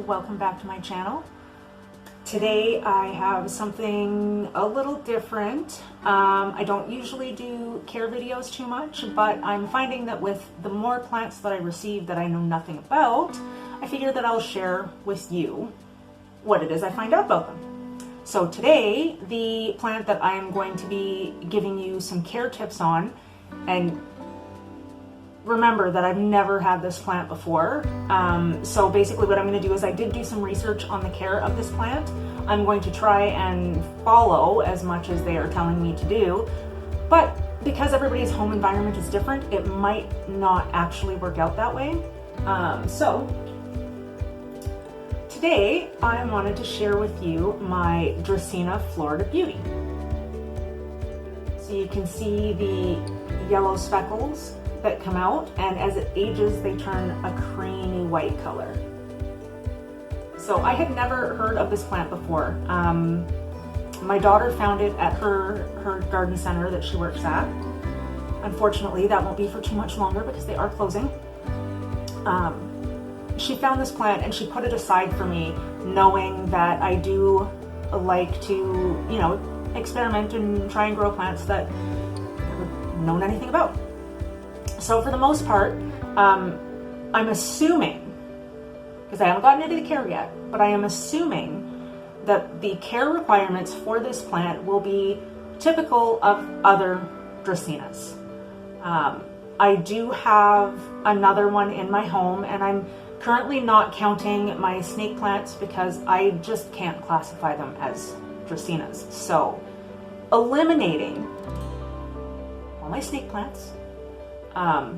welcome back to my channel. Today I have something a little different. I don't usually do care videos too much, but I'm finding that with the more plants that I receive that I know nothing about, I figure that I'll share with you what it is I find out about them. So today, the plant that I am going to be giving you some care tips on, and remember that I've never had this plant before. So basically what I'm going to do is I did do some research on the care of this plant. I'm going to try and follow as much as they are telling me to do, but because everybody's home environment is different, it might not actually work out that way. So today I wanted to share with you my Dracaena Florida Beauty. So you can see the yellow speckles that come out, and as it ages they turn a creamy white color. So I had never heard of this plant before. My daughter found it at her garden center that she works at. Unfortunately, that won't be for too much longer because they are closing. She found this plant and she put it aside for me, knowing that I do like to, you know, experiment and try and grow plants that I've never known anything about. So for the most part, I'm assuming, because I haven't gotten into the care yet, but I am assuming that the care requirements for this plant will be typical of other Dracaenas. I do have another one in my home, and I'm currently not counting my snake plants because I just can't classify them as Dracaenas. So eliminating all my snake plants, I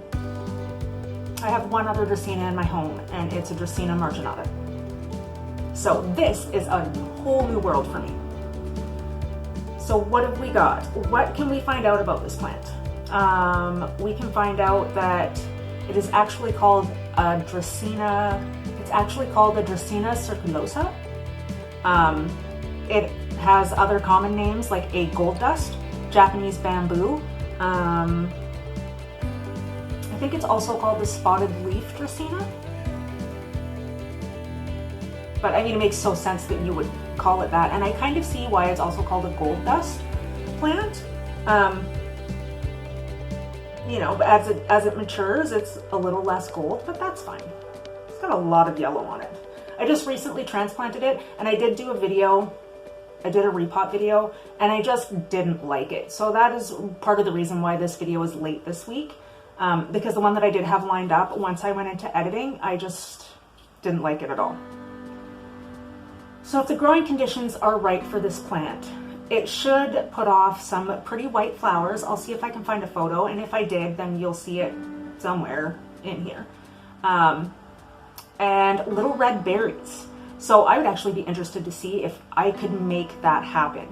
have one other Dracaena in my home, and it's a Dracaena marginata. So this is a whole new world for me. So what have we got? What can we find out about this plant? We can find out that it is actually called a Dracaena. It's actually called a Dracaena circulosa. It has other common names like a gold dust, Japanese bamboo. I think it's also called the spotted leaf Dracaena. But I mean, it makes so sense that you would call it that. And I kind of see why it's also called a gold dust plant. You know, as it matures, it's a little less gold, but that's fine. It's got a lot of yellow on it. I just recently transplanted it, and I did do a video. I did a repot video, and I just didn't like it. So that is part of the reason why this video is late this week. Because the one that I did have lined up, once I went into editing, I just didn't like it at all. So if the growing conditions are right for this plant, it should put off some pretty white flowers. I'll see if I can find a photo, and if I did, then you'll see it somewhere in here. And little red berries. So I would actually be interested to see if I could make that happen.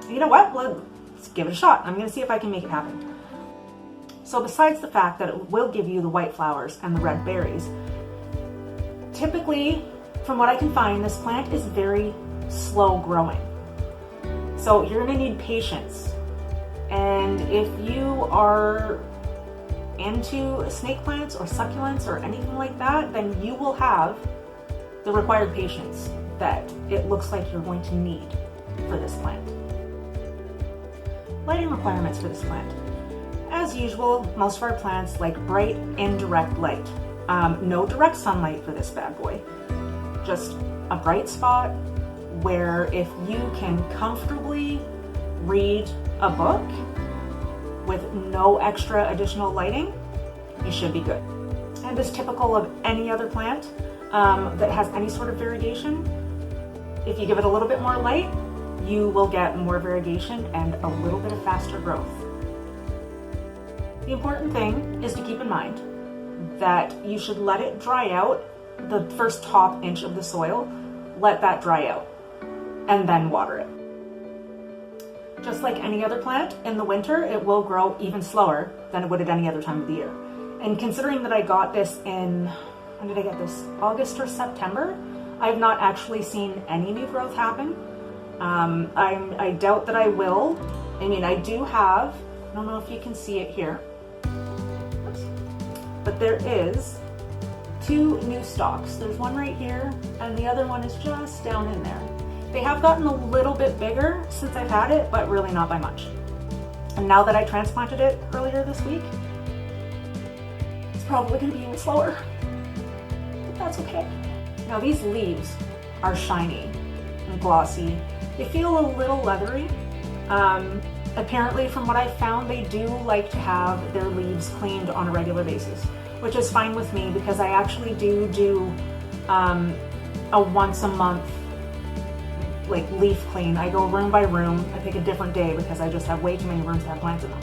You know what? Let's give it a shot. I'm going to see if I can make it happen. So besides the fact that it will give you the white flowers and the red berries, typically, from what I can find, this plant is very slow growing. So you're going to need patience. And if you are into snake plants or succulents or anything like that, then you will have the required patience that it looks like you're going to need for this plant. Lighting requirements for this plant. As usual, most of our plants like bright, indirect light. No direct sunlight for this bad boy. Just a bright spot where if you can comfortably read a book with no extra additional lighting, you should be good. And as typical of any other plant that has any sort of variegation, if you give it a little bit more light, you will get more variegation and a little bit of faster growth. The important thing is to keep in mind that you should let it dry out. The first top inch of the soil, let that dry out, and then water it. Just like any other plant, in the winter it will grow even slower than it would at any other time of the year. And considering that I got this in, when did I get this? August or September, I've not actually seen any new growth happen. I doubt that I will. I mean, I do have, I don't know if you can see it here, but there is 2 new stalks. There's one right here, and the other one is just down in there. They have gotten a little bit bigger since I've had it, but really not by much. And now that I transplanted it earlier this week, it's probably gonna be even slower, but that's okay. Now these leaves are shiny and glossy. They feel a little leathery. Apparently from what I've found, they do like to have their leaves cleaned on a regular basis, which is fine with me because I actually do a once a month like leaf clean. I go room by room. I pick a different day because I just have way too many rooms to have plants in them.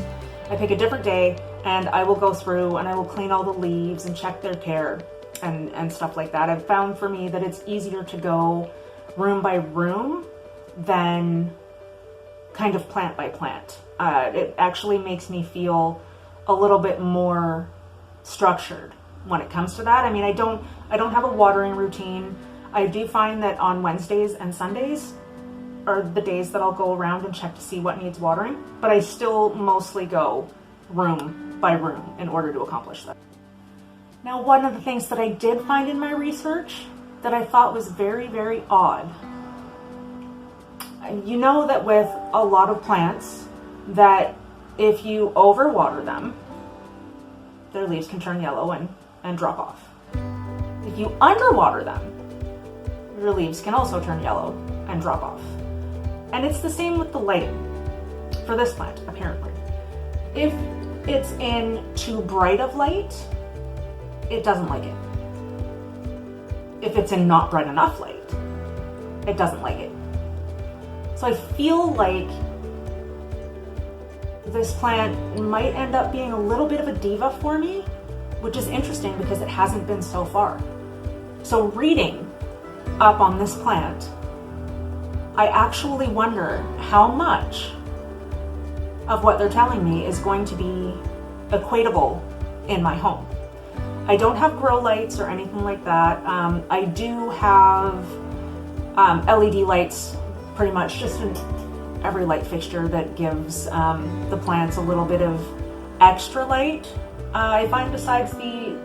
I pick a different day and I will go through and I will clean all the leaves and check their care and stuff like that. I've found for me that it's easier to go room by room than kind of plant by plant. It actually makes me feel a little bit more structured when it comes to that. I mean, I don't have a watering routine. I do find that on Wednesdays and Sundays are the days that I'll go around and check to see what needs watering, but I still mostly go room by room in order to accomplish that. Now, one of the things that I did find in my research that I thought was very, very odd. You know that with a lot of plants, that if you overwater them, their leaves can turn yellow and drop off. If you underwater them, your leaves can also turn yellow and drop off. And it's the same with the lighting for this plant, apparently. If it's in too bright of light, it doesn't like it. If it's in not bright enough light, it doesn't like it. So I feel like this plant might end up being a little bit of a diva for me, which is interesting because it hasn't been so far. So reading up on this plant, I actually wonder how much of what they're telling me is going to be equatable in my home. I don't have grow lights or anything like that. I do have LED lights pretty much just in every light fixture that gives the plants a little bit of extra light. I find besides the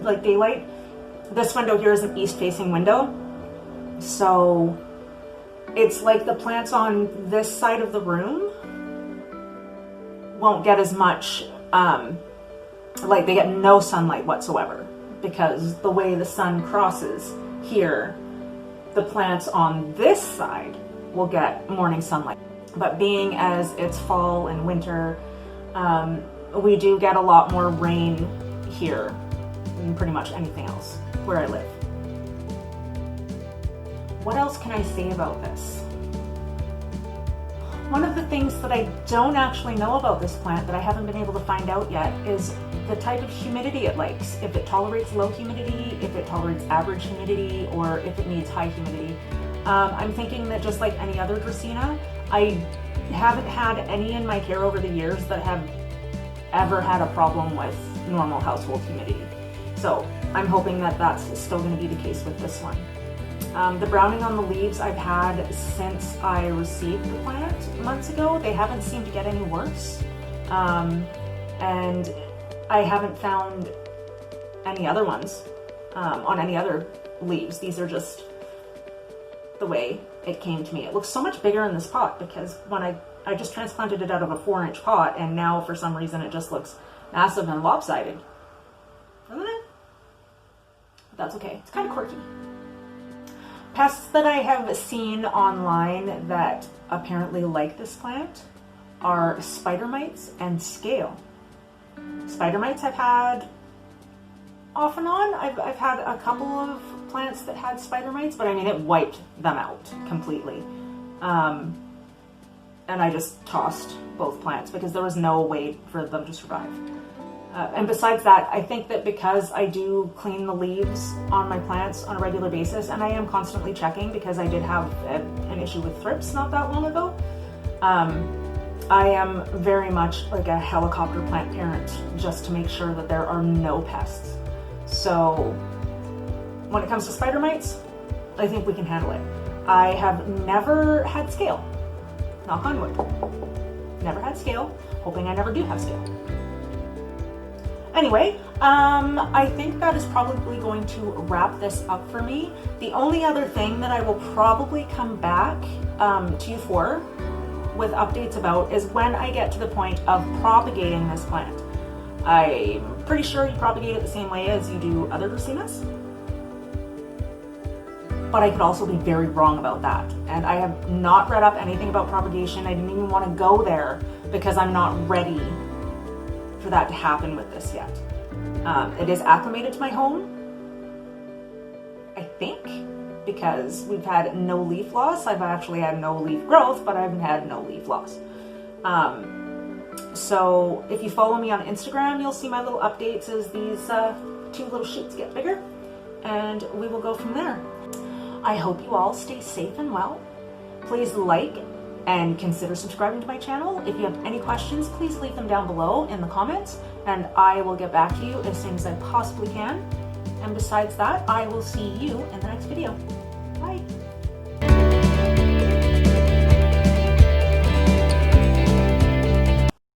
like daylight, this window here is an east-facing window, so it's like the plants on this side of the room won't get as much, like they get no sunlight whatsoever, because the way the sun crosses here, the plants on this side will get morning sunlight. But being as it's fall and winter, we do get a lot more rain here than pretty much anything else where I live. What else can I say about this? One of the things that I don't actually know about this plant that I haven't been able to find out yet is the type of humidity it likes. If it tolerates low humidity, if it tolerates average humidity, or if it needs high humidity. I'm thinking that just like any other Dracaena, I haven't had any in my care over the years that have ever had a problem with normal household humidity. So I'm hoping that that's still going to be the case with this one. The browning on the leaves I've had since I received the plant months ago. They haven't seemed to get any worse. And I haven't found any other ones on any other leaves. These are just the way it came to me. It looks so much bigger in this pot because when I just transplanted it out of a 4-inch pot, and now for some reason it just looks massive and lopsided. Doesn't it? But that's okay. It's kind of quirky. Pests that I have seen online that apparently like this plant are spider mites and scale. Spider mites I've had off and on. I've had a couple of plants that had spider mites, but I mean, it wiped them out completely. And I just tossed both plants because there was no way for them to survive. And besides that, I think that because I do clean the leaves on my plants on a regular basis, and I am constantly checking because I did have an issue with thrips not that long ago, I am very much like a helicopter plant parent just to make sure that there are no pests. So when it comes to spider mites, I think we can handle it. I have never had scale. Knock on wood. Never had scale. Hoping I never do have scale. Anyway, I think that is probably going to wrap this up for me. The only other thing that I will probably come back to you for with updates about is when I get to the point of propagating this plant. I'm pretty sure you propagate it the same way as you do other Dracaenas, but I could also be very wrong about that. And I have not read up anything about propagation. I didn't even want to go there because I'm not ready for that to happen with this yet. It is acclimated to my home, I think, because we've had no leaf loss. I've actually had no leaf growth, but I haven't had no leaf loss. So if you follow me on Instagram, you'll see my little updates as these two little shoots get bigger, and we will go from there. I hope you all stay safe and well. Please like and consider subscribing to my channel. If you have any questions, please leave them down below in the comments, and I will get back to you as soon as I possibly can. And besides that, I will see you in the next video. Bye.